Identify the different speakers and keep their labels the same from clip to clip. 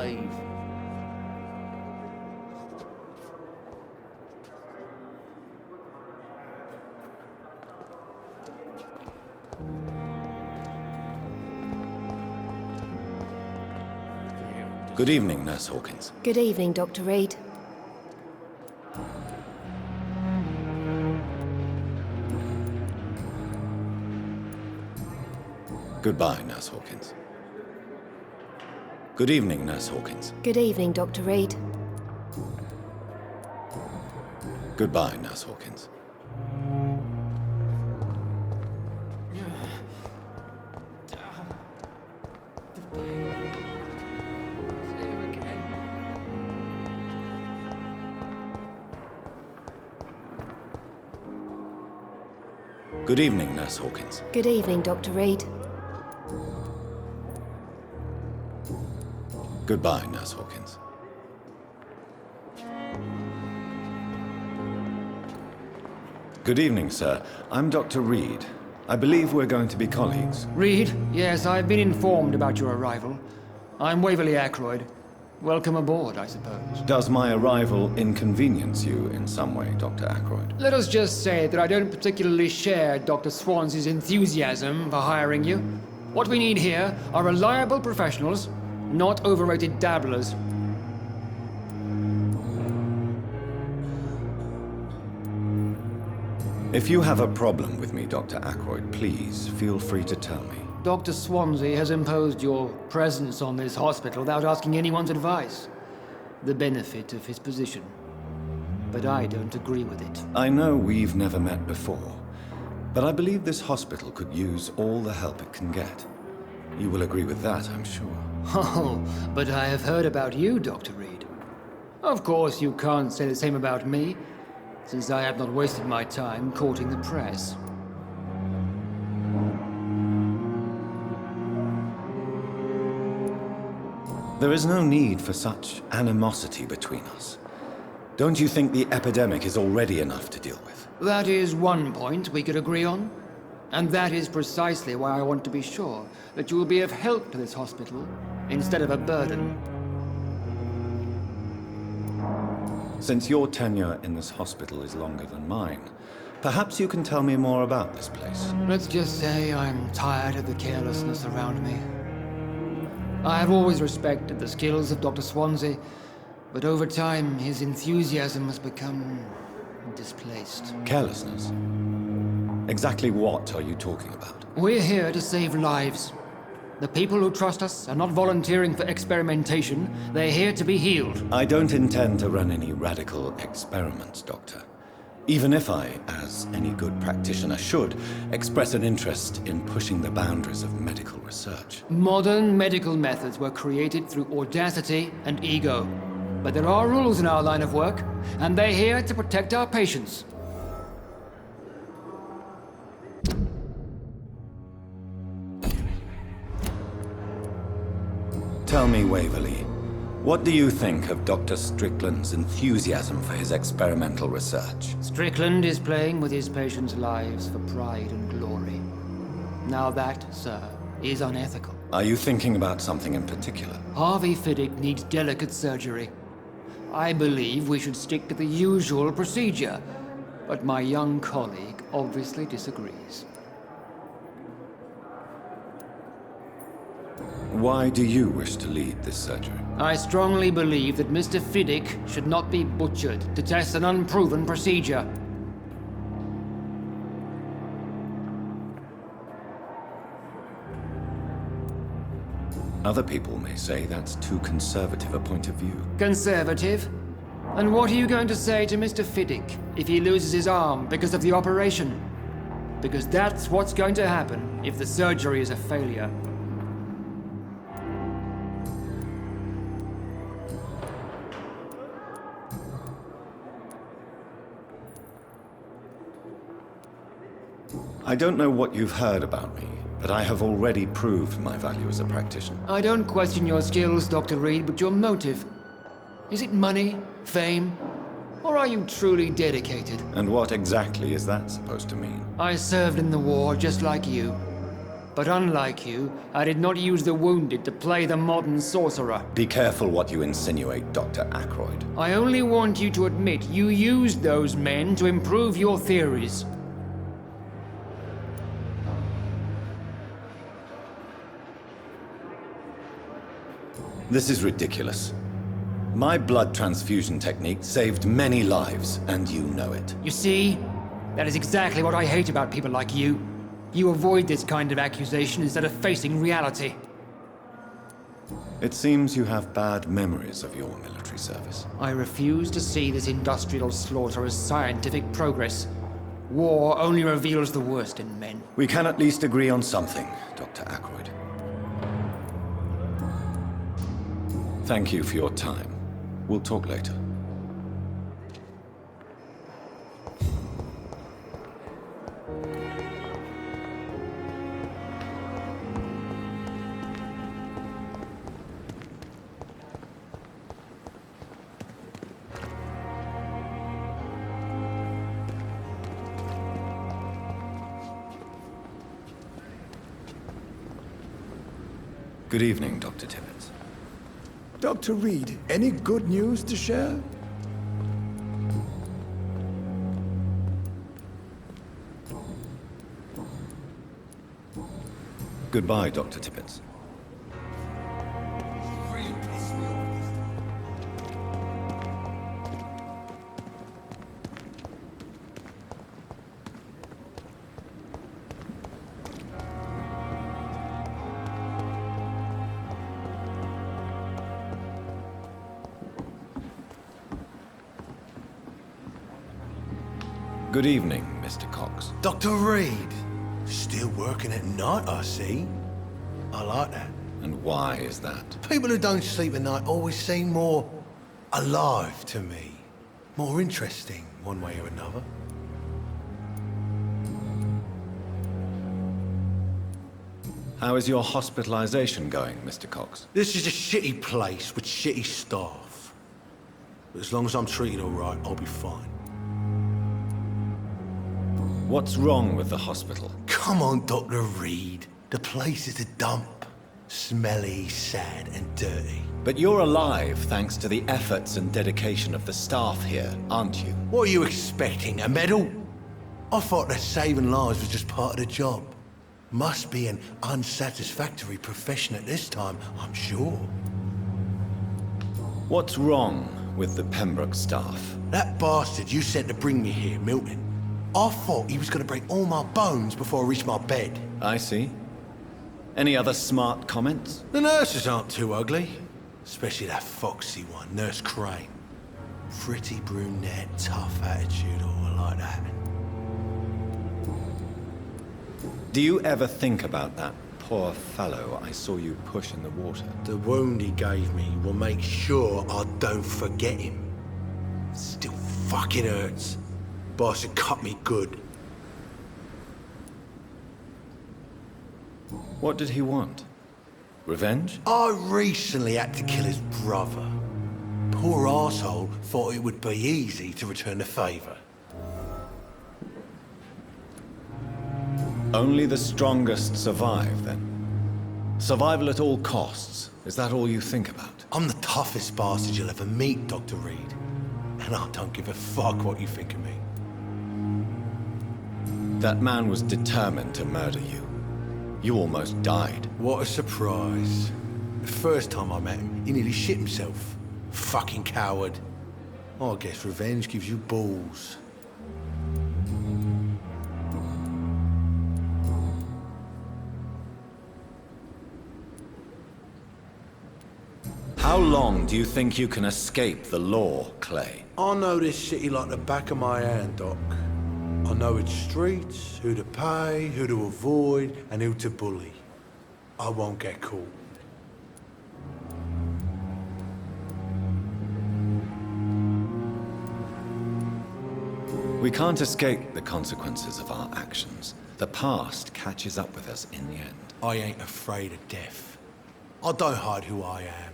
Speaker 1: alive.
Speaker 2: Good evening, Nurse Hawkins.
Speaker 3: Good evening, Dr. Reed.
Speaker 2: Goodbye, Nurse Hawkins. Good evening, Nurse Hawkins.
Speaker 3: Good evening, Dr. Reed.
Speaker 2: Goodbye, Nurse Hawkins. Good evening, Nurse Hawkins.
Speaker 3: Good evening, Dr. Reed.
Speaker 2: Goodbye, Nurse Hawkins. Good evening, sir. I'm Dr. Reed. I believe we're going to be colleagues.
Speaker 4: Reed? Yes, I've been informed about your arrival. I'm Waverly Ackroyd. Welcome aboard, I suppose.
Speaker 2: Does my arrival inconvenience you in some way, Dr. Ackroyd?
Speaker 4: Let us just say that I don't particularly share Dr. Swansea's enthusiasm for hiring you. What we need here are reliable professionals, not overrated dabblers.
Speaker 2: If you have a problem with me, Dr. Ackroyd, please feel free to tell me.
Speaker 4: Dr. Swansea has imposed your presence on this hospital without asking anyone's advice. The benefit of his position. But I don't agree with it.
Speaker 2: I know we've never met before, but I believe this hospital could use all the help it can get. You will agree with that, I'm sure.
Speaker 4: Oh, but I have heard about you, Dr. Reed. Of course, you can't say the same about me, since I have not wasted my time courting the press.
Speaker 2: There is no need for such animosity between us. Don't you think the epidemic is already enough to deal with?
Speaker 4: That is one point we could agree on. And that is precisely why I want to be sure that you will be of help to this hospital, instead of a burden.
Speaker 2: Since your tenure in this hospital is longer than mine, perhaps you can tell me more about this place.
Speaker 4: Let's just say I'm tired of the carelessness around me. I have always respected the skills of Dr. Swansea, but over time his enthusiasm has become displaced.
Speaker 2: Carelessness? Exactly what are you talking about?
Speaker 4: We're here to save lives. The people who trust us are not volunteering for experimentation. They're here to be healed.
Speaker 2: I don't intend to run any radical experiments, Doctor. Even if I, as any good practitioner should, express an interest in pushing the boundaries of medical research.
Speaker 4: Modern medical methods were created through audacity and ego. But there are rules in our line of work, and they're here to protect our patients.
Speaker 2: Tell me, Waverly, what do you think of Dr. Strickland's enthusiasm for his experimental research?
Speaker 4: Strickland is playing with his patients' lives for pride and glory. Now that, sir, is unethical.
Speaker 2: Are you thinking about something in particular?
Speaker 4: Harvey Fiddick needs delicate surgery. I believe we should stick to the usual procedure, but my young colleague obviously disagrees.
Speaker 2: Why do you wish to lead this surgery?
Speaker 4: I strongly believe that Mr. Fiddick should not be butchered to test an unproven procedure.
Speaker 2: Other people may say that's too conservative a point of view.
Speaker 4: Conservative? And what are you going to say to Mr. Fiddick if he loses his arm because of the operation? Because that's what's going to happen if the surgery is a failure.
Speaker 2: I don't know what you've heard about me, but I have already proved my value as a practitioner.
Speaker 4: I don't question your skills, Dr. Reed, but your motive. Is it money, fame, or are you truly dedicated?
Speaker 2: And what exactly is that supposed to mean?
Speaker 4: I served in the war just like you. But unlike you, I did not use the wounded to play the modern sorcerer.
Speaker 2: Be careful what you insinuate, Dr. Ackroyd.
Speaker 4: I only want you to admit you used those men to improve your theories.
Speaker 2: This is ridiculous. My blood transfusion technique saved many lives, and you know it.
Speaker 4: You see? That is exactly what I hate about people like you. You avoid this kind of accusation instead of facing reality.
Speaker 2: It seems you have bad memories of your military service.
Speaker 4: I refuse to see this industrial slaughter as scientific progress. War only reveals the worst in men.
Speaker 2: We can at least agree on something, Dr. Ackroyd. Thank you for your time. We'll talk later. Good evening, Dr. Tibbets.
Speaker 1: Dr. Reed, any good news to share?
Speaker 2: Goodbye, Dr. Tibbets. Good evening, Mr. Cox.
Speaker 5: Dr. Reed, still working at night, I see. I like that.
Speaker 2: And why is that?
Speaker 5: People who don't sleep at night always seem more alive to me. More interesting, one way or another.
Speaker 2: How is your hospitalization going, Mr. Cox?
Speaker 5: This is a shitty place with shitty staff. But as long as I'm treated all right, I'll be fine.
Speaker 2: What's wrong with the hospital?
Speaker 5: Come on, Dr. Reed. The place is a dump. Smelly, sad, and dirty.
Speaker 2: But you're alive thanks to the efforts and dedication of the staff here, aren't you?
Speaker 5: What are you expecting, a medal? I thought that saving lives was just part of the job. Must be an unsatisfactory profession at this time, I'm sure.
Speaker 2: What's wrong with the Pembroke staff?
Speaker 5: That bastard you sent to bring me here, Milton. I thought he was going to break all my bones before I reached my bed.
Speaker 2: I see. Any other smart comments?
Speaker 5: The nurses aren't too ugly. Especially that foxy one, Nurse Crane. Pretty brunette, tough attitude, all like that.
Speaker 2: Do you ever think about that poor fellow I saw you push in the water?
Speaker 5: The wound he gave me will make sure I don't forget him. Still fucking hurts. Bastard cut me good.
Speaker 2: What did he want? Revenge?
Speaker 5: I recently had to kill his brother. Poor arsehole thought it would be easy to return the favour.
Speaker 2: Only the strongest survive, then? Survival at all costs. Is that all you think about?
Speaker 5: I'm the toughest bastard you'll ever meet, Dr. Reed. And I don't give a fuck what you think of me.
Speaker 2: That man was determined to murder you. You almost died.
Speaker 5: What a surprise. The first time I met him, he nearly shit himself. Fucking coward. I guess revenge gives you balls.
Speaker 2: How long do you think you can escape the law, Clay?
Speaker 5: I know this city like the back of my hand, Doc. I know its streets, who to pay, who to avoid, and who to bully. I won't get caught.
Speaker 2: We can't escape the consequences of our actions. The past catches up with us in the end.
Speaker 5: I ain't afraid of death. I don't hide who I am.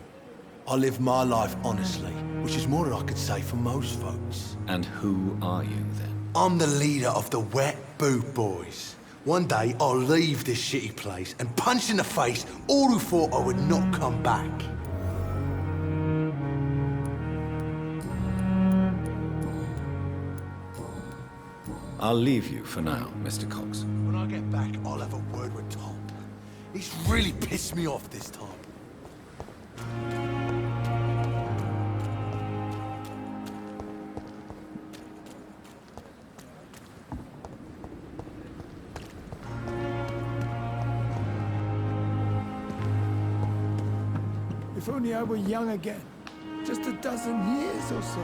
Speaker 5: I live my life honestly, which is more than I could say for most folks.
Speaker 2: And who are you, then?
Speaker 5: I'm the leader of the Wet Boot Boys. One day, I'll leave this shitty place and punch in the face all who thought I would not come back.
Speaker 2: I'll leave you for now, Mr. Cox.
Speaker 5: When I get back, I'll have a word with Tom. He's really pissed me off this time.
Speaker 1: If only I were young again. Just a dozen years or so.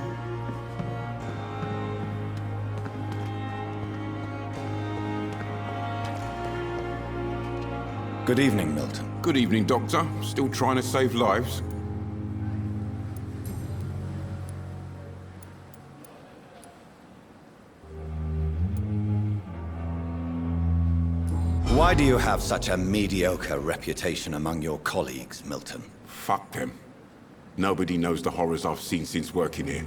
Speaker 2: Good evening, Milton.
Speaker 6: Good evening, Doctor. Still trying to save lives?
Speaker 2: Why do you have such a mediocre reputation among your colleagues, Milton?
Speaker 6: Fuck them. Nobody knows the horrors I've seen since working here.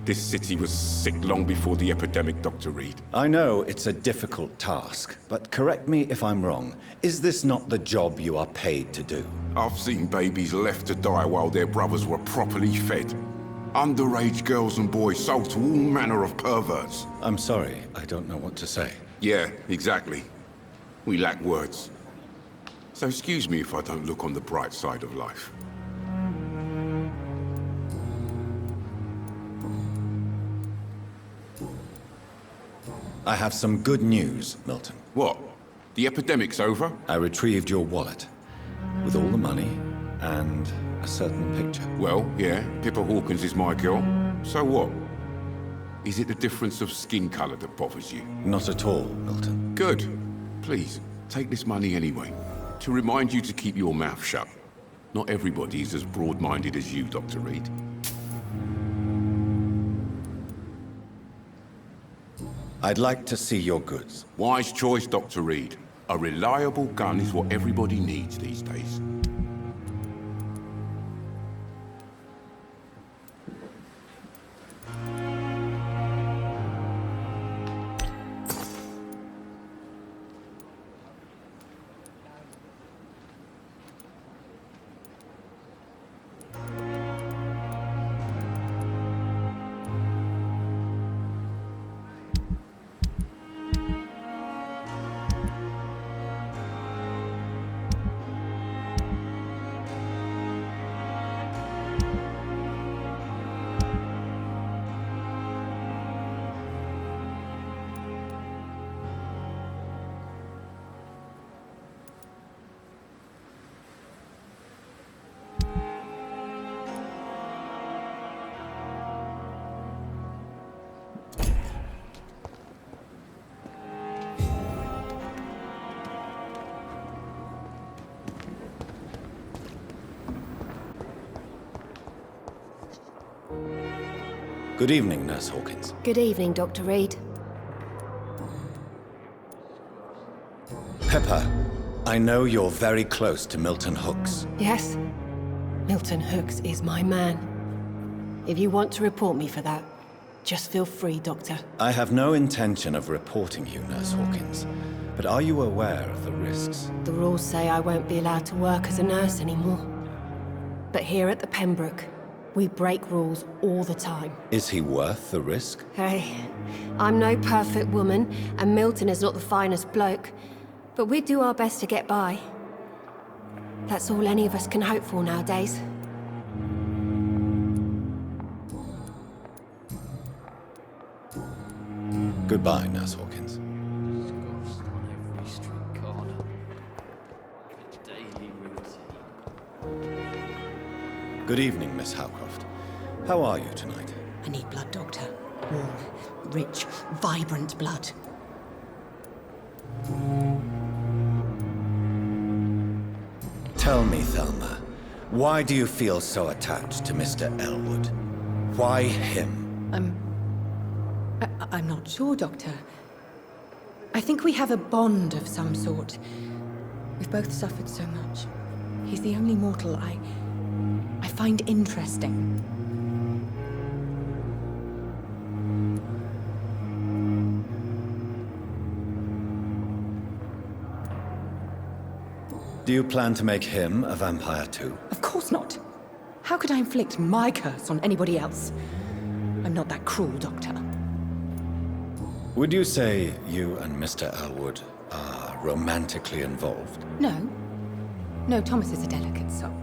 Speaker 6: This city was sick long before the epidemic, Dr. Reed.
Speaker 2: I know it's a difficult task, but correct me if I'm wrong. Is this not the job you are paid to do?
Speaker 6: I've seen babies left to die while their brothers were properly fed. Underage girls and boys sold to all manner of perverts.
Speaker 2: I'm sorry, I don't know what to say.
Speaker 6: Yeah, exactly. We lack words. So excuse me if I don't look on the bright side of life.
Speaker 2: I have some good news, Milton.
Speaker 6: What? The epidemic's over?
Speaker 2: I retrieved your wallet, with all the money and a certain picture.
Speaker 6: Well, yeah, Pippa Hawkins is my girl. So what? Is it the difference of skin color that bothers you?
Speaker 2: Not at all, Milton.
Speaker 6: Good. Please, take this money anyway. To remind you to keep your mouth shut. Not everybody is as broad-minded as you, Dr. Reed.
Speaker 2: I'd like to see your goods.
Speaker 6: Wise choice, Dr. Reed. A reliable gun is what everybody needs these days.
Speaker 2: Good evening, Nurse Hawkins.
Speaker 3: Good evening, Dr. Reed.
Speaker 2: Pippa, I know you're very close to Milton Hooks.
Speaker 3: Yes? Milton Hooks is my man. If you want to report me for that, just feel free, Doctor.
Speaker 2: I have no intention of reporting you, Nurse Hawkins. But are you aware of the risks?
Speaker 3: The rules say I won't be allowed to work as a nurse anymore. But here at the Pembroke, we break rules all the time.
Speaker 2: Is he worth the risk?
Speaker 3: Hey, I'm no perfect woman, and Milton is not the finest bloke. But we do our best to get by. That's all any of us can hope for nowadays.
Speaker 2: Goodbye, Nurse Hawkins. Good evening, Miss Howcroft. How are you tonight?
Speaker 7: I need blood, Doctor. Warm, rich, vibrant blood.
Speaker 2: Tell me, Thelma, why do you feel so attached to Mr. Elwood? Why him?
Speaker 7: I'm not sure, Doctor. I think we have a bond of some sort. We've both suffered so much. He's the only mortal I find interesting.
Speaker 2: Do you plan to make him a vampire too?
Speaker 7: Of course not. How could I inflict my curse on anybody else? I'm not that cruel, Doctor.
Speaker 2: Would you say you and Mr. Elwood are romantically involved?
Speaker 7: No. No, Thomas is a delicate soul.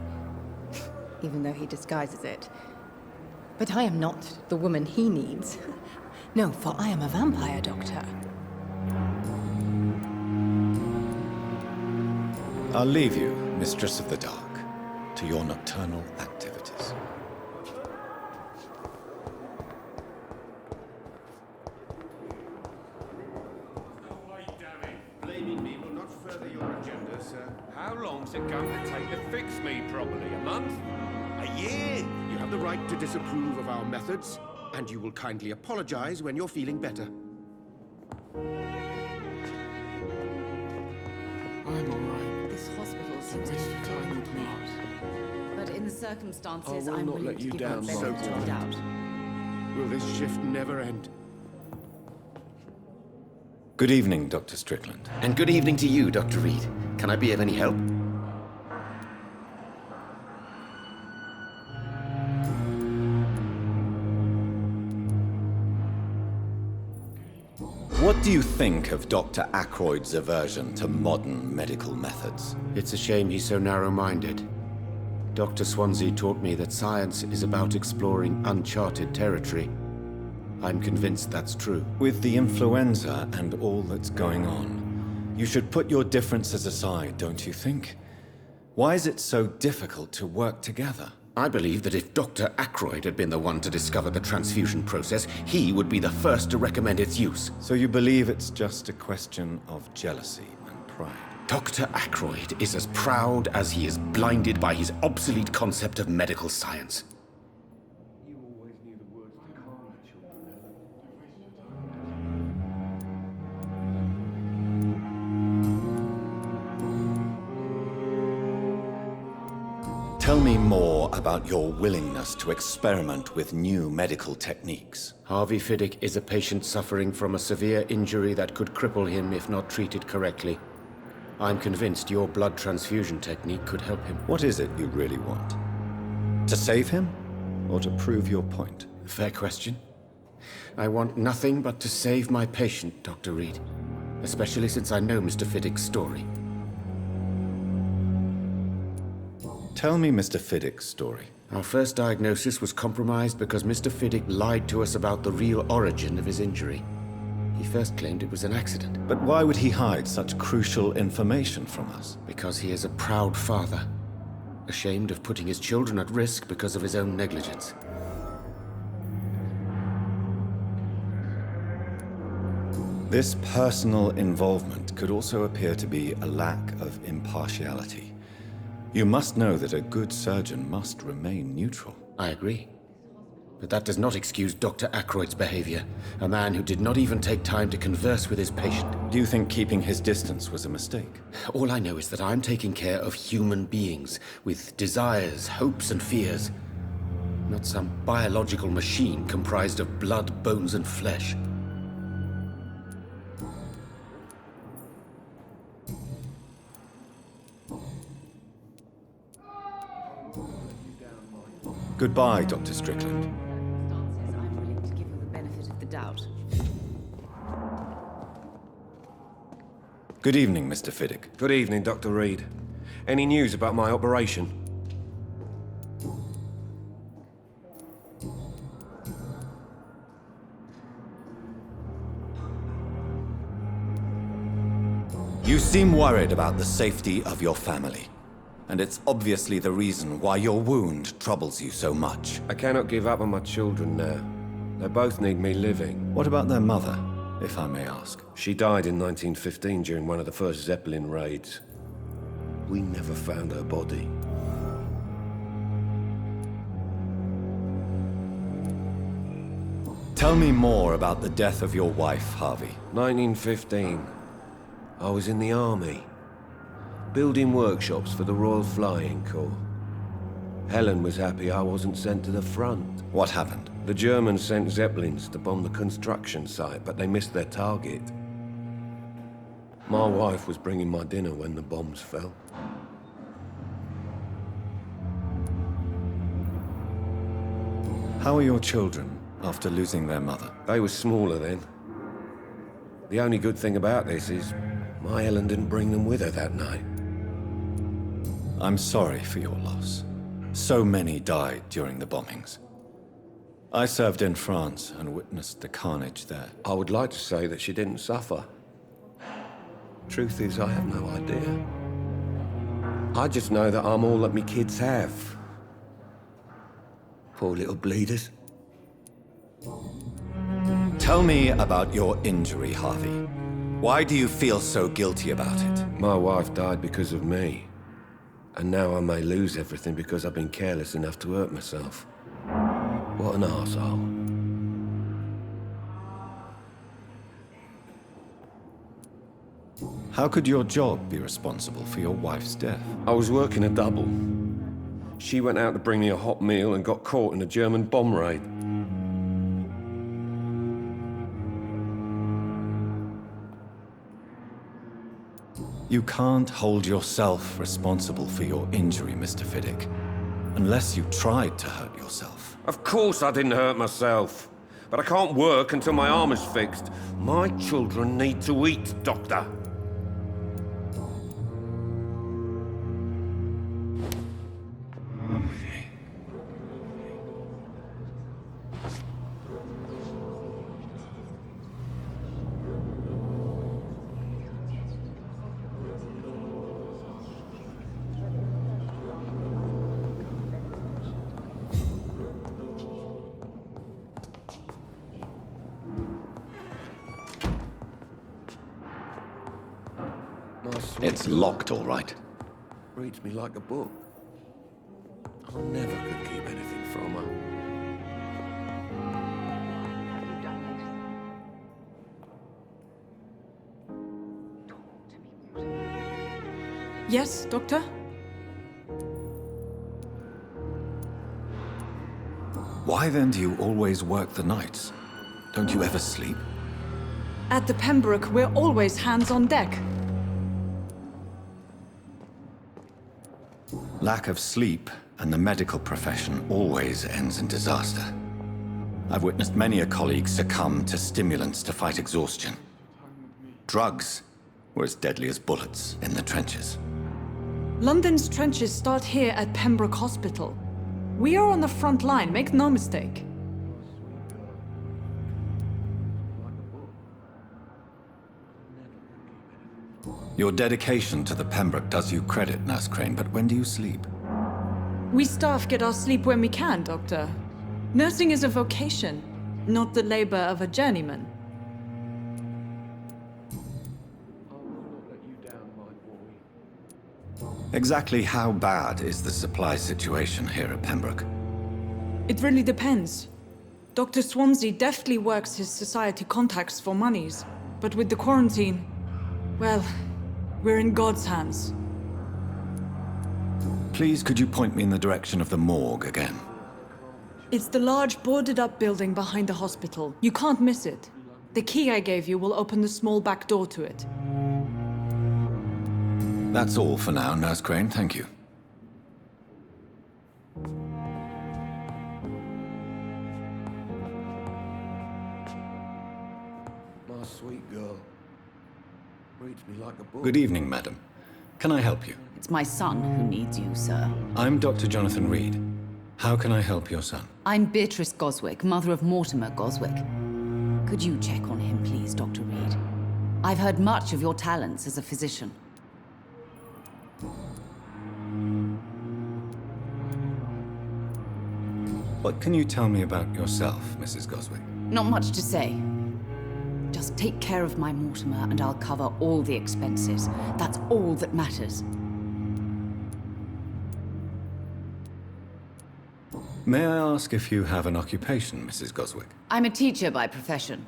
Speaker 7: Even though he disguises it. But I am not the woman he needs. No, for I am a vampire, Doctor.
Speaker 2: I'll leave you, Mistress of the Dark, to your nocturnal activities.
Speaker 6: Blaming me will not further your agenda, sir. How long's it going to take to fix me properly? A month? A year?
Speaker 8: You have the right to disapprove of our methods, and you will kindly apologize when you're feeling better.
Speaker 6: I'm all right.
Speaker 9: This hospital seems to be time with me. But in the circumstances,
Speaker 8: I will
Speaker 9: I'm
Speaker 8: not
Speaker 9: willing
Speaker 8: let
Speaker 9: to
Speaker 8: you
Speaker 9: give
Speaker 8: down,
Speaker 9: my benefit of the doubt.
Speaker 8: Will this shift never end?
Speaker 2: Good evening, Dr. Strickland.
Speaker 10: And good evening to you, Dr. Reed. Can I be of any help?
Speaker 2: What do you think of Dr. Ackroyd's aversion to modern medical methods?
Speaker 10: It's a shame he's so narrow-minded. Dr. Swansea taught me that science is about exploring uncharted territory. I'm convinced that's true.
Speaker 2: With the influenza and all that's going on, you should put your differences aside, don't you think? Why is it so difficult to work together?
Speaker 10: I believe that if Dr. Ackroyd had been the one to discover the transfusion process, he would be the first to recommend its use.
Speaker 2: So you believe it's just a question of jealousy and pride?
Speaker 10: Dr. Ackroyd is as proud as he is blinded by his obsolete concept of medical science.
Speaker 2: Tell me more about your willingness to experiment with new medical techniques.
Speaker 10: Harvey Fiddick is a patient suffering from a severe injury that could cripple him if not treated correctly. I'm convinced your blood transfusion technique could help him.
Speaker 2: What is it you really want? To save him, or to prove your point?
Speaker 10: Fair question. I want nothing but to save my patient, Dr. Reed. Especially since I know Mr. Fiddick's story.
Speaker 2: Tell me Mr. Fiddick's story.
Speaker 10: Our first diagnosis was compromised because Mr. Fiddick lied to us about the real origin of his injury. He first claimed it was an accident.
Speaker 2: But why would he hide such crucial information from us?
Speaker 10: Because he is a proud father, ashamed of putting his children at risk because of his own negligence.
Speaker 2: This personal involvement could also appear to be a lack of impartiality. You must know that a good surgeon must remain neutral.
Speaker 10: I agree. But that does not excuse Dr. Ackroyd's behavior, a man who did not even take time to converse with his patient.
Speaker 2: Do you think keeping his distance was a mistake?
Speaker 10: All I know is that I'm taking care of human beings, with desires, hopes, and fears. Not some biological machine comprised of blood, bones, and flesh.
Speaker 2: Goodbye, Dr. Strickland.
Speaker 9: Circumstances, I'm willing to give you the benefit of the doubt.
Speaker 2: Good evening, Mr. Fiddick.
Speaker 8: Good evening, Dr. Reed. Any news about my operation?
Speaker 2: You seem worried about the safety of your family. And it's obviously the reason why your wound troubles you so much.
Speaker 8: I cannot give up on my children now. They both need me living.
Speaker 2: What about their mother, if I may ask?
Speaker 8: She died in 1915 during one of the first Zeppelin raids. We never found her body.
Speaker 2: Tell me more about the death of your wife, Harvey.
Speaker 8: 1915. I was in the army, building workshops for the Royal Flying Corps. Helen was happy I wasn't sent to the front.
Speaker 2: What happened?
Speaker 8: The Germans sent Zeppelins to bomb the construction site, but they missed their target. My wife was bringing my dinner when the bombs fell.
Speaker 2: How are your children after losing their mother?
Speaker 8: They were smaller then. The only good thing about this is my Helen didn't bring them with her that night.
Speaker 2: I'm sorry for your loss. So many died during the bombings. I served in France and witnessed the carnage there.
Speaker 8: I would like to say that she didn't suffer. Truth is, I have no idea. I just know that I'm all that me kids have. Poor little bleeders.
Speaker 2: Tell me about your injury, Harvey. Why do you feel so guilty about it?
Speaker 8: My wife died because of me. And now I may lose everything because I've been careless enough to hurt myself. What an arsehole.
Speaker 2: How could your job be responsible for your wife's death?
Speaker 8: I was working a double. She went out to bring me a hot meal and got caught in a German bomb raid.
Speaker 2: You can't hold yourself responsible for your injury, Mr. Fiddick, unless you tried to hurt yourself.
Speaker 8: Of course I didn't hurt myself. But I can't work until my arm is fixed. My children need to eat, Doctor.
Speaker 2: It's locked, all right.
Speaker 8: Reads me like a book. I never could keep anything from her.
Speaker 7: Yes, Doctor?
Speaker 2: Why then do you always work the nights? Don't you ever sleep?
Speaker 11: At the Pembroke, we're always hands on deck.
Speaker 2: Lack of sleep and the medical profession always ends in disaster. I've witnessed many a colleague succumb to stimulants to fight exhaustion. Drugs were as deadly as bullets in the trenches.
Speaker 11: London's trenches start here at Pembroke Hospital. We are on the front line, make no mistake.
Speaker 2: Your dedication to the Pembroke does you credit, Nurse Crane, but when do you sleep?
Speaker 11: We staff get our sleep when we can, Doctor. Nursing is a vocation, not the labor of a journeyman.
Speaker 2: Exactly how bad is the supply situation here at Pembroke?
Speaker 11: It really depends. Dr. Swansea deftly works his society contacts for monies, but with the quarantine, well, we're in God's hands.
Speaker 2: Please, could you point me in the direction of the morgue again?
Speaker 11: It's the large boarded-up building behind the hospital. You can't miss it. The key I gave you will open the small back door to it.
Speaker 2: That's all for now, Nurse Crane. Thank you.
Speaker 8: My sweet girl. Reads me like a book.
Speaker 2: Good evening, madam. Can I help you?
Speaker 9: It's my son who needs you, sir.
Speaker 2: I'm Dr. Jonathan Reed. How can I help your son?
Speaker 9: I'm Beatrice Goswick, mother of Mortimer Goswick. Could you check on him, please, Dr. Reed? I've heard much of your talents as a physician.
Speaker 2: What can you tell me about yourself, Mrs. Goswick?
Speaker 9: Not much to say. Just take care of my Mortimer and I'll cover all the expenses. That's all that matters.
Speaker 2: May I ask if you have an occupation, Mrs. Goswick?
Speaker 9: I'm a teacher by profession.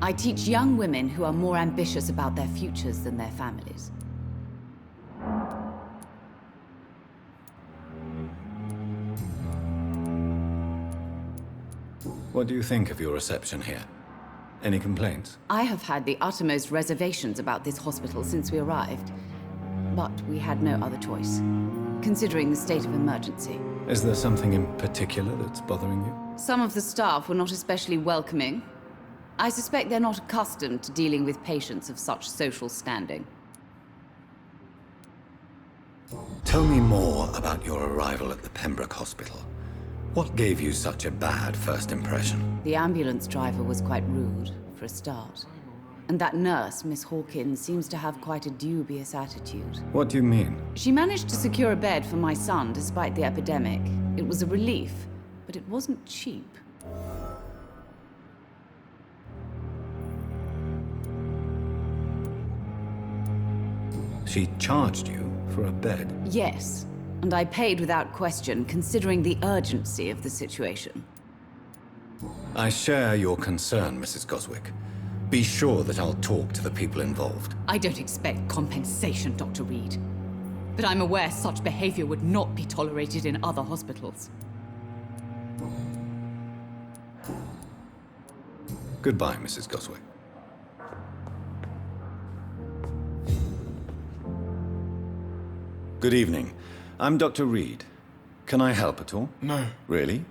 Speaker 9: I teach young women who are more ambitious about their futures than their families.
Speaker 2: What do you think of your reception here? Any complaints?
Speaker 9: I have had the uttermost reservations about this hospital since we arrived. But we had no other choice, considering the state of emergency.
Speaker 2: Is there something in particular that's bothering you?
Speaker 9: Some of the staff were not especially welcoming. I suspect they're not accustomed to dealing with patients of such social standing.
Speaker 2: Tell me more about your arrival at the Pembroke Hospital. What gave you such a bad first impression?
Speaker 9: The ambulance driver was quite rude, for a start. And that nurse, Miss Hawkins, seems to have quite a dubious attitude.
Speaker 2: What do you mean?
Speaker 9: She managed to secure a bed for my son despite the epidemic. It was a relief, but it wasn't cheap.
Speaker 2: She charged you for a bed?
Speaker 9: Yes, and I paid without question, considering the urgency of the situation.
Speaker 2: I share your concern, Mrs. Goswick. Be sure that I'll talk to the people involved.
Speaker 9: I don't expect compensation, Dr. Reed. But I'm aware such behavior would not be tolerated in other hospitals.
Speaker 2: Goodbye, Mrs. Goswick. Good evening. I'm Dr. Reed. Can I help at all?
Speaker 12: No.
Speaker 2: Really?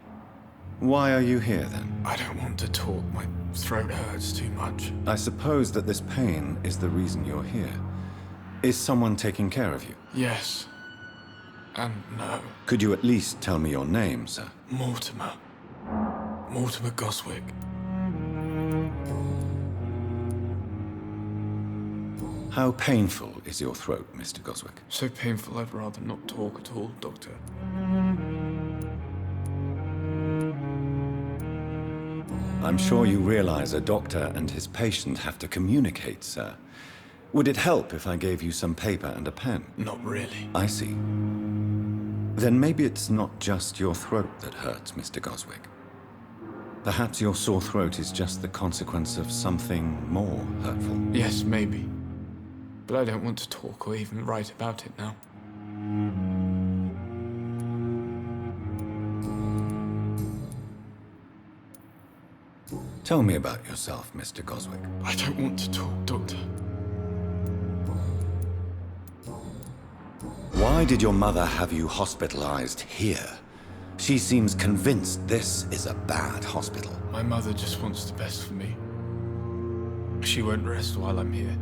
Speaker 2: Why are you here, then?
Speaker 12: I don't want to talk. My throat hurts too much.
Speaker 2: I suppose that this pain is the reason you're here. Is someone taking care of you?
Speaker 12: Yes. And no.
Speaker 2: Could you at least tell me your name, sir?
Speaker 12: Mortimer. Mortimer Goswick.
Speaker 2: How painful is your throat, Mr. Goswick?
Speaker 12: So painful I'd rather not talk at all, Doctor.
Speaker 2: I'm sure you realize a doctor and his patient have to communicate, sir. Would it help if I gave you some paper and a pen?
Speaker 12: Not really.
Speaker 2: I see. Then maybe it's not just your throat that hurts, Mr. Goswick. Perhaps your sore throat is just the consequence of something more hurtful.
Speaker 12: Yes, maybe. But I don't want to talk or even write about it now.
Speaker 2: Tell me about yourself, Mr. Goswick.
Speaker 12: I don't want to talk, Doctor.
Speaker 2: Why did your mother have you hospitalized here? She seems convinced this is a bad hospital.
Speaker 12: My mother just wants the best for me. She won't rest while I'm here.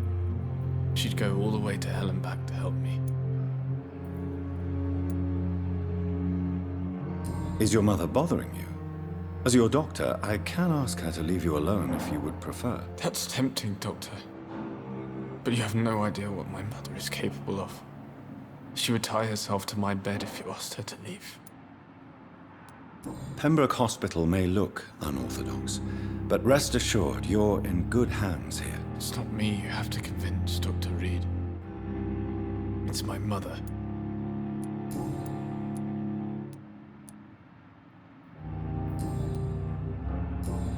Speaker 12: She'd go all the way to hell and back to help me.
Speaker 2: Is your mother bothering you? As your doctor, I can ask her to leave you alone if you would prefer.
Speaker 12: That's tempting, Doctor. But you have no idea what my mother is capable of. She would tie herself to my bed if you asked her to leave.
Speaker 2: Pembroke Hospital may look unorthodox, but rest assured you're in good hands here.
Speaker 12: It's not me you have to convince, Dr. Reed. It's my mother.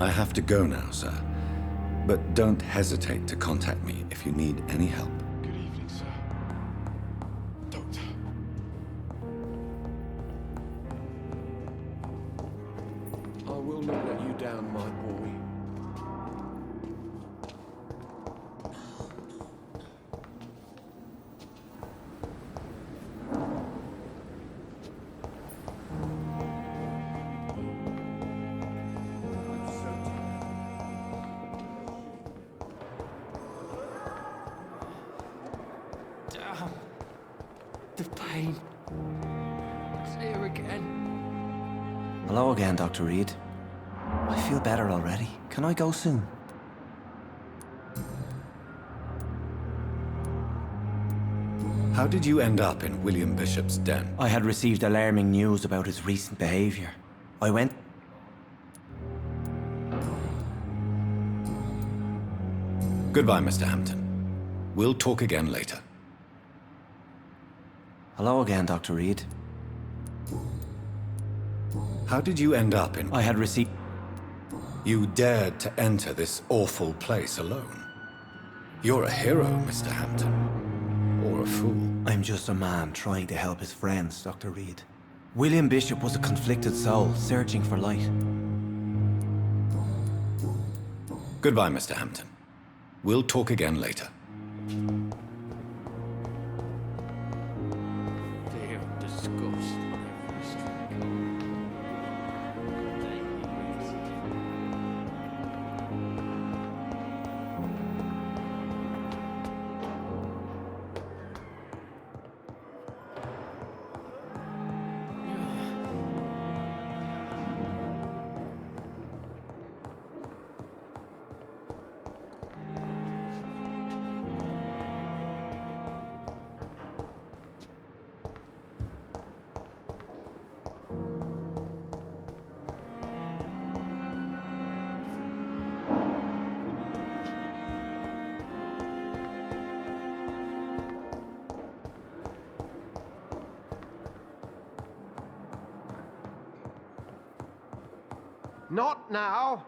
Speaker 2: I have to go now, sir. But don't hesitate to contact me if you need any help.
Speaker 12: Good evening, sir. Doctor.
Speaker 8: I will not let you down, my boy.
Speaker 13: The pain. It's here again.
Speaker 14: Hello again, Dr. Reed. I feel better already. Can I go soon?
Speaker 2: How did you end up in William Bishop's den?
Speaker 14: I had received alarming news about his recent behavior. I went...
Speaker 2: Goodbye, Mr. Hampton. We'll talk again later.
Speaker 14: Hello again, Dr. Reed.
Speaker 2: How did you end up in...
Speaker 14: I had received...
Speaker 2: You dared to enter this awful place alone. You're a hero, Mr. Hampton. Or a fool.
Speaker 14: I'm just a man trying to help his friends, Dr. Reed. William Bishop was a conflicted soul, searching for light.
Speaker 2: Goodbye, Mr. Hampton. We'll talk again later.
Speaker 13: Damn disgust. Not now.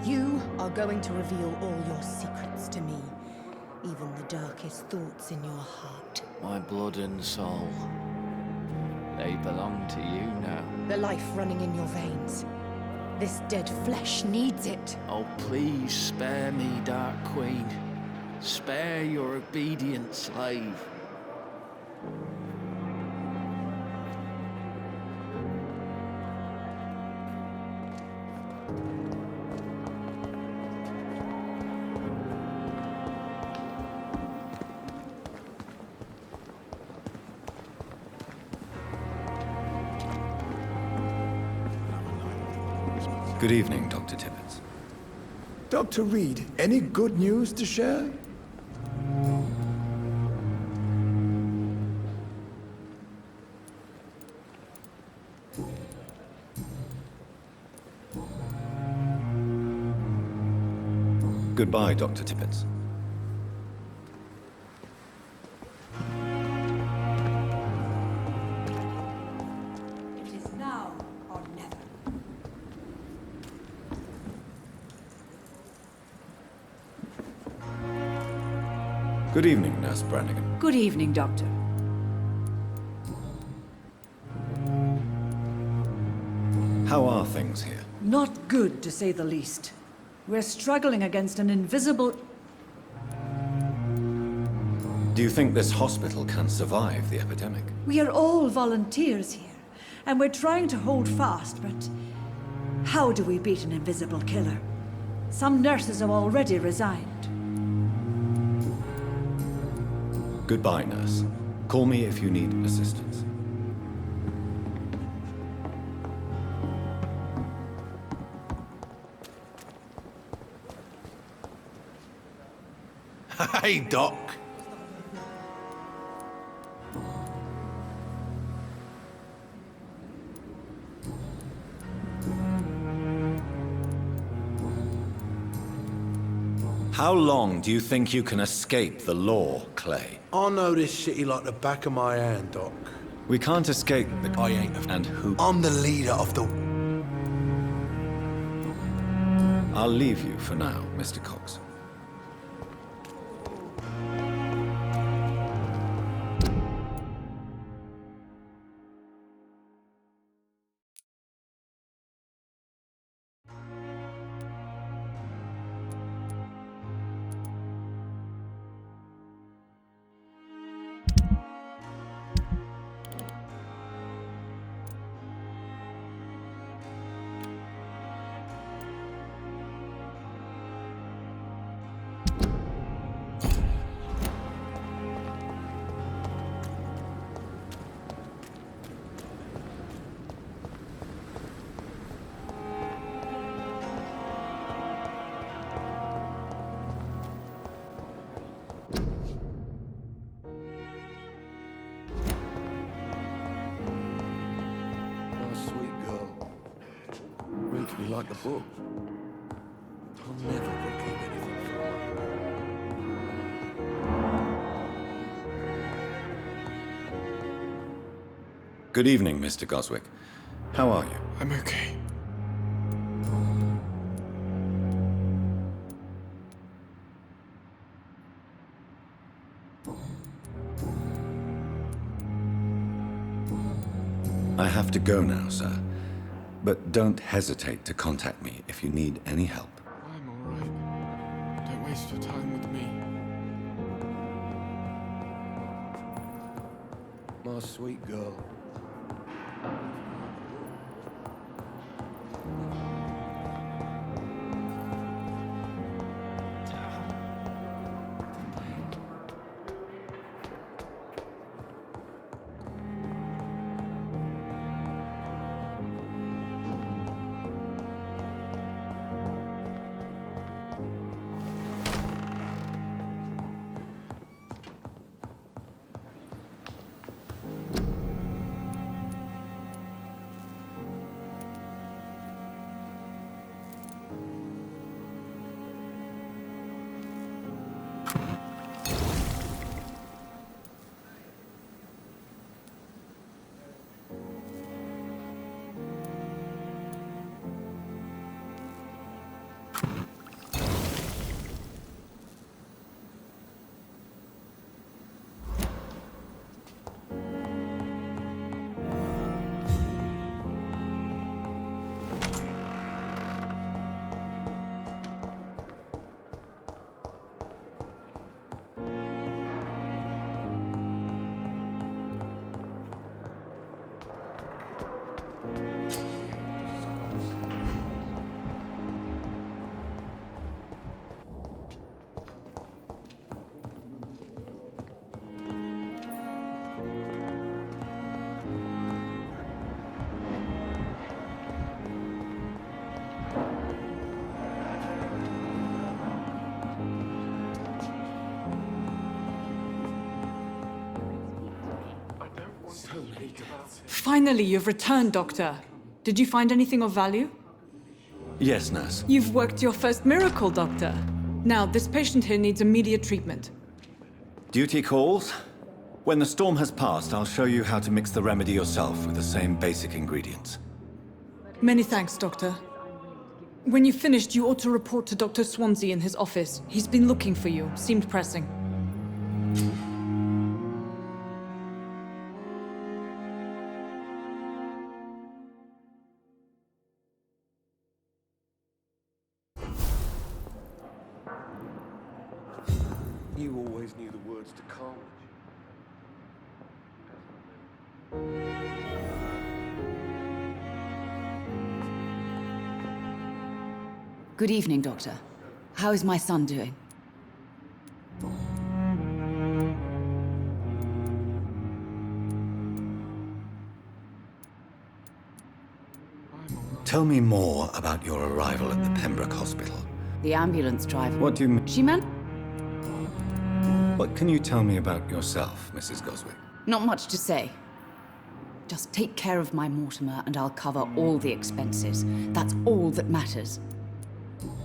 Speaker 7: You are going to reveal all your secrets to me, even the darkest thoughts in your heart.
Speaker 15: My blood and soul, they belong to you now.
Speaker 7: The life running in your veins. This dead flesh needs it.
Speaker 15: Oh, please spare me, Dark Queen. Spare your obedient slave.
Speaker 2: Good evening, Dr. Tippett.
Speaker 1: Dr. Reed, any good news to share?
Speaker 2: Goodbye, Dr. Tippett.
Speaker 16: It is now or never.
Speaker 2: Good evening, Nurse Brannigan.
Speaker 17: Good evening, Doctor.
Speaker 2: are things here?
Speaker 16: Not good, to say the least. We're struggling against an invisible...
Speaker 2: Do you think this hospital can survive the epidemic?
Speaker 16: We are all volunteers here, and we're trying to hold fast, but... how do we beat an invisible killer? Some nurses have already resigned.
Speaker 2: Goodbye, nurse. Call me if you need assistance.
Speaker 5: Hey, Doc.
Speaker 2: How long do you think you can escape the law, Clay?
Speaker 5: I know this city like the back of my hand, Doc.
Speaker 2: We can't escape the...
Speaker 5: I ain't.
Speaker 2: And who?
Speaker 5: I'm the leader of the...
Speaker 2: I'll leave you for now, Mr. Cox.
Speaker 8: You like the book? I'll never forgive anything from her.
Speaker 2: Good evening, Mr. Goswick. How are you?
Speaker 12: I'm okay.
Speaker 2: I have to go now, sir. But don't hesitate to contact me if you need any help.
Speaker 12: I'm all right. Don't waste your time with me.
Speaker 8: My sweet girl.
Speaker 11: Finally, you've returned, Doctor. Did you find anything of value?
Speaker 2: Yes, nurse.
Speaker 11: You've worked your first miracle, Doctor. Now, this patient here needs immediate treatment.
Speaker 2: Duty calls. When the storm has passed, I'll show you how to mix the remedy yourself with the same basic ingredients.
Speaker 11: Many thanks, Doctor. When you've finished, you ought to report to Dr. Swansea in his office. He's been looking for you. Seemed pressing.
Speaker 8: You always knew the words to calm.
Speaker 9: Good evening, Doctor. How is my son doing?
Speaker 2: Tell me more about your arrival at the Pembroke Hospital.
Speaker 9: The ambulance driver...
Speaker 2: What do you mean?
Speaker 9: She meant...
Speaker 2: What can you tell me about yourself, Mrs. Goswick?
Speaker 9: Not much to say. Just take care of my Mortimer and I'll cover all the expenses. That's all that matters.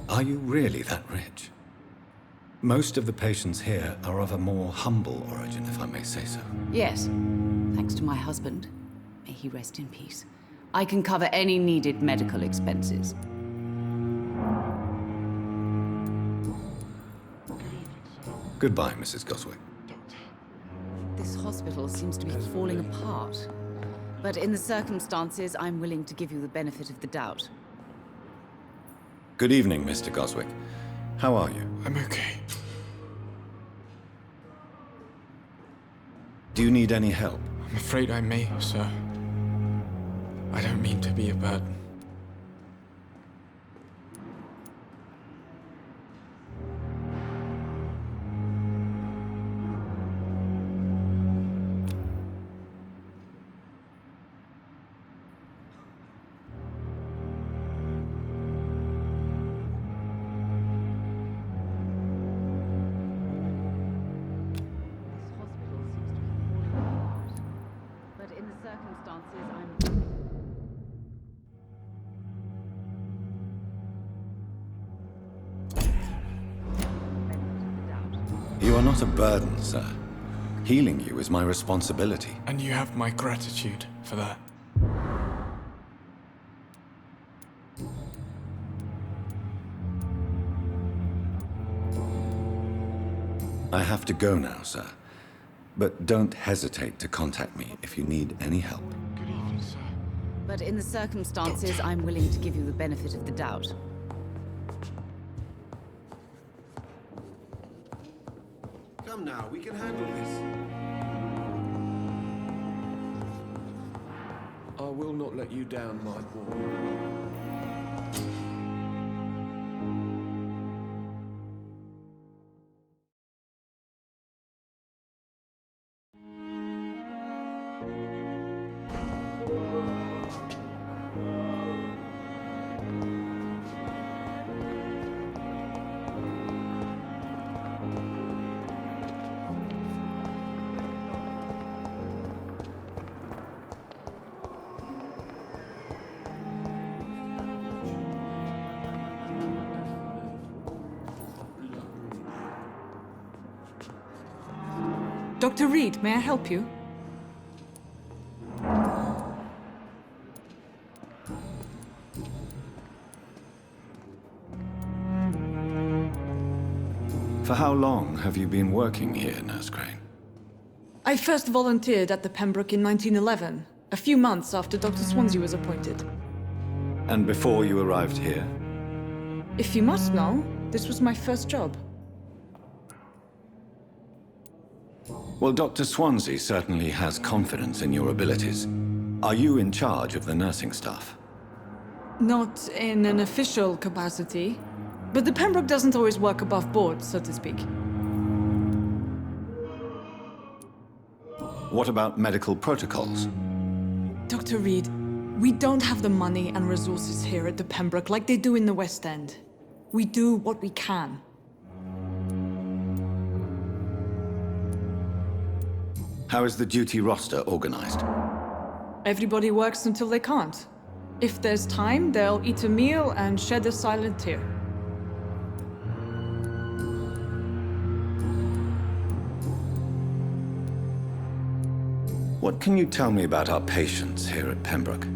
Speaker 2: Are you really that rich? Most of the patients here are of a more humble origin, if I may say so.
Speaker 9: Yes. Thanks to my husband. May he rest in peace. I can cover any needed medical expenses.
Speaker 2: Goodbye, Mrs. Goswick.
Speaker 9: This hospital seems to be falling apart. But in the circumstances, I'm willing to give you the benefit of the doubt.
Speaker 2: Good evening, Mr. Goswick. How are you?
Speaker 12: I'm okay.
Speaker 2: Do you need any help?
Speaker 12: I'm afraid I may, sir. I don't mean to be a burden.
Speaker 2: You are not a burden, sir. Healing you is my responsibility.
Speaker 12: And you have my gratitude for that.
Speaker 2: I have to go now, sir. But don't hesitate to contact me if you need any help.
Speaker 12: Good evening, sir.
Speaker 9: But in the circumstances, I'm willing to give you the benefit of the doubt.
Speaker 8: Come now, we can handle this. I will not let you down, my boy.
Speaker 11: Dr. Reed, may I help you?
Speaker 2: For how long have you been working here, Nurse Crane?
Speaker 11: I first volunteered at the Pembroke in 1911, a few months after Dr. Swansea was appointed.
Speaker 2: And before you arrived here?
Speaker 11: If you must know, this was my first job.
Speaker 2: Well, Dr. Swansea certainly has confidence in your abilities. Are you in charge of the nursing staff?
Speaker 11: Not in an official capacity, but the Pembroke doesn't always work above board, so to speak.
Speaker 2: What about medical protocols?
Speaker 11: Dr. Reed, we don't have the money and resources here at the Pembroke like they do in the West End. We do what we can.
Speaker 2: How is the duty roster organized?
Speaker 11: Everybody works until they can't. If there's time, they'll eat a meal and shed a silent tear.
Speaker 2: What can you tell me about our patients here at Pembroke?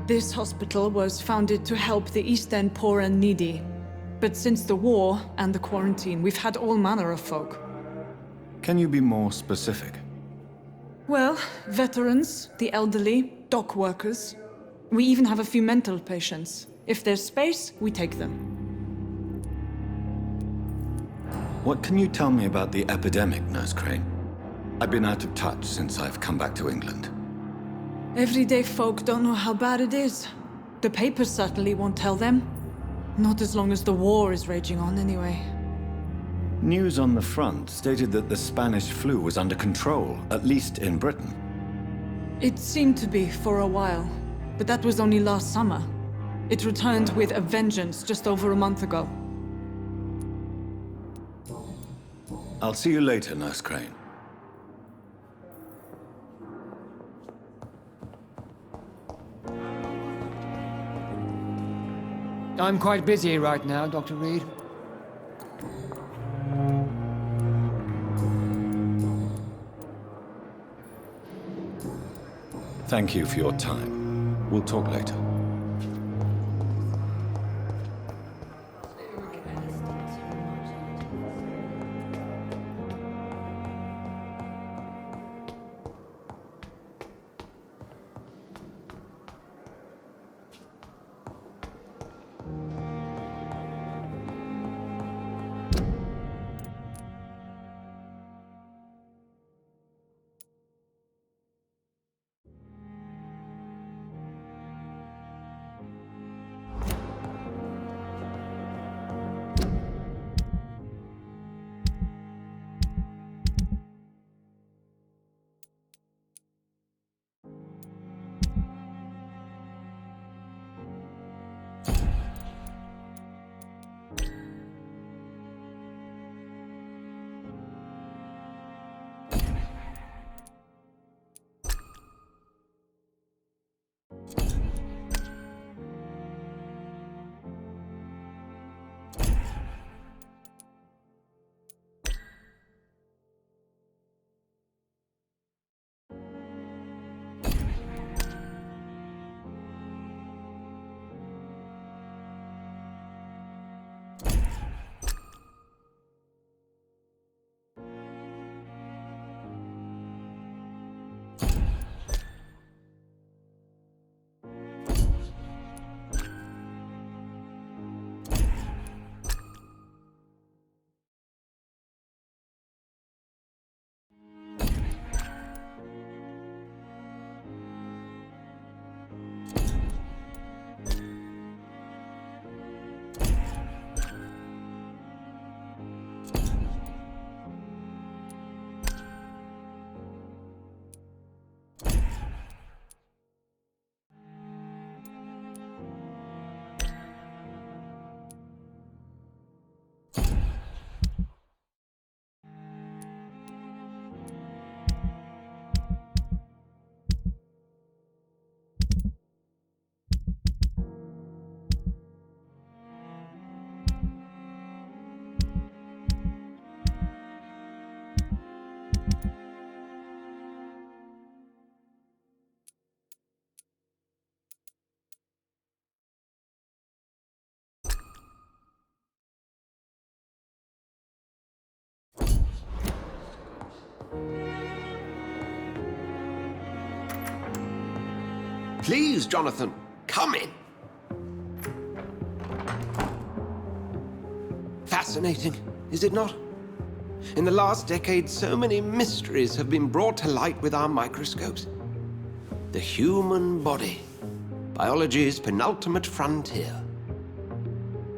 Speaker 11: This hospital was founded to help the East End poor and needy. But since the war and the quarantine, we've had all manner of folk.
Speaker 2: Can you be more specific?
Speaker 11: Well, veterans, the elderly, dock workers. We even have a few mental patients. If there's space, we take them.
Speaker 2: What can you tell me about the epidemic, Nurse Crane? I've been out of touch since I've come back to England.
Speaker 11: Everyday folk don't know how bad it is. The papers certainly won't tell them. Not as long as the war is raging on, anyway.
Speaker 2: News on the front stated that the Spanish flu was under control, at least in Britain.
Speaker 11: It seemed to be for a while, but that was only last summer. It returned with a vengeance just over a month ago.
Speaker 2: I'll see you later, Nurse Crane.
Speaker 4: I'm quite busy right now, Dr. Reed.
Speaker 2: Thank you for your time. We'll talk later.
Speaker 8: Please, Jonathan, come in. Fascinating, is it not? In the last decade, so many mysteries have been brought to light with our microscopes. The human body, biology's penultimate frontier.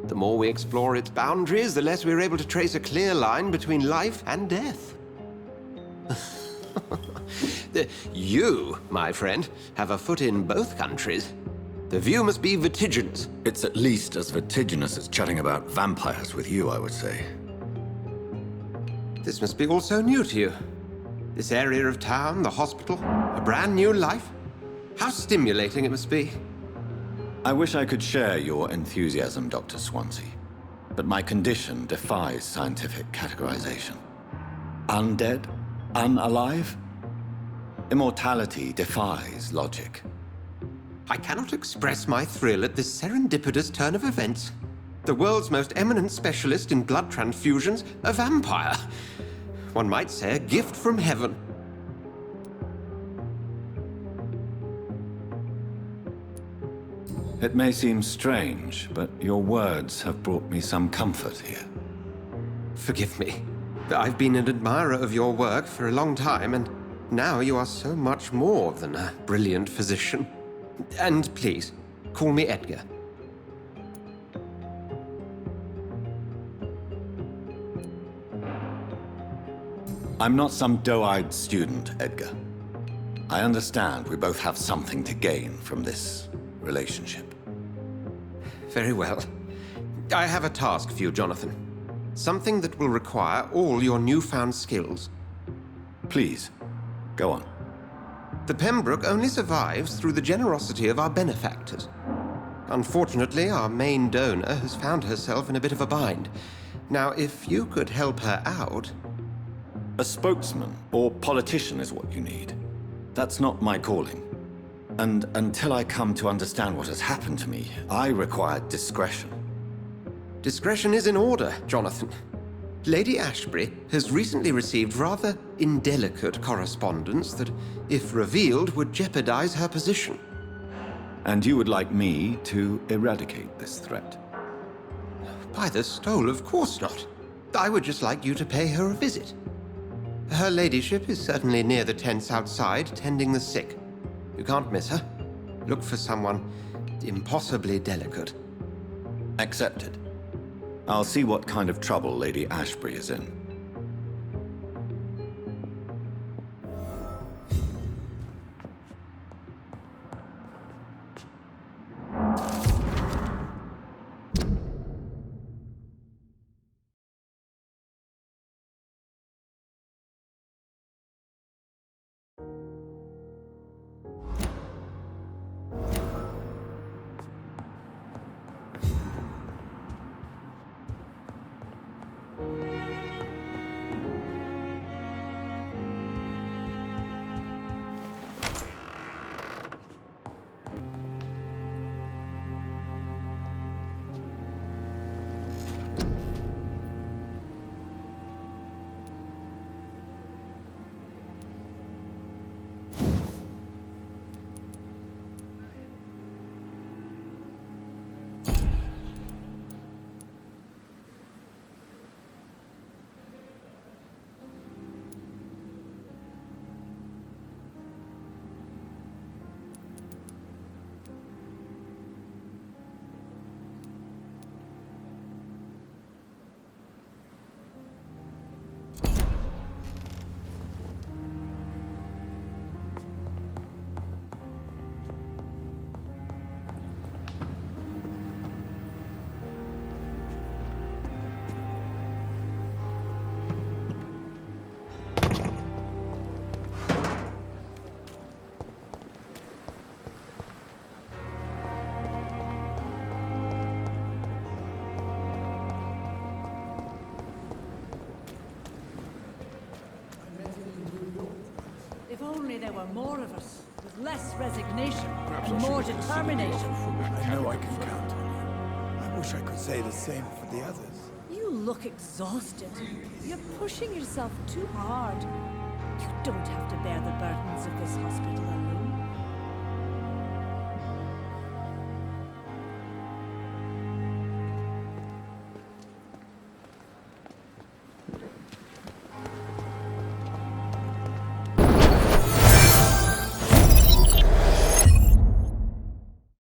Speaker 8: The more we explore its boundaries, the less we're able to trace a clear line between life and death. You, my friend, have a foot in both countries. The view must be vertiginous.
Speaker 2: It's at least as vertiginous as chatting about vampires with you, I would say.
Speaker 8: This must be all so new to you. This area of town, the hospital, a brand new life. How stimulating it must be.
Speaker 2: I wish I could share your enthusiasm, Dr. Swansea, but my condition defies scientific categorization. Undead? Unalive? Immortality defies logic.
Speaker 8: I cannot express my thrill at this serendipitous turn of events. The world's most eminent specialist in blood transfusions, a vampire. One might say a gift from heaven.
Speaker 2: It may seem strange, but your words have brought me some comfort here.
Speaker 8: Forgive me. I've been an admirer of your work for a long time, and now you are so much more than a brilliant physician. And please, call me Edgar.
Speaker 2: I'm not some doe-eyed student, Edgar. I understand we both have something to gain from this relationship.
Speaker 8: Very well. I have a task for you, Jonathan. Something that will require all your newfound skills.
Speaker 2: Please, go on.
Speaker 8: The Pembroke only survives through the generosity of our benefactors. Unfortunately, our main donor has found herself in a bit of a bind. Now, if you could help her out...
Speaker 2: A spokesman or politician is what you need. That's not my calling. And until I come to understand what has happened to me, I require discretion.
Speaker 8: Discretion is in order, Jonathan. Lady Ashbury has recently received rather indelicate correspondence that, if revealed, would jeopardize her position.
Speaker 2: And you would like me to eradicate this threat?
Speaker 8: By the stole, of course not. I would just like you to pay her a visit. Her ladyship is certainly near the tents outside, tending the sick. You can't miss her. Look for someone impossibly delicate.
Speaker 2: Accepted. I'll see what kind of trouble Lady Ashbury is in.
Speaker 16: If only there were more of us, with less resignation and more determination.
Speaker 1: I know I can count on you. I wish I could say the same for the others.
Speaker 16: You look exhausted. You're pushing yourself too hard. You don't have to bear the burdens of this hospital alone.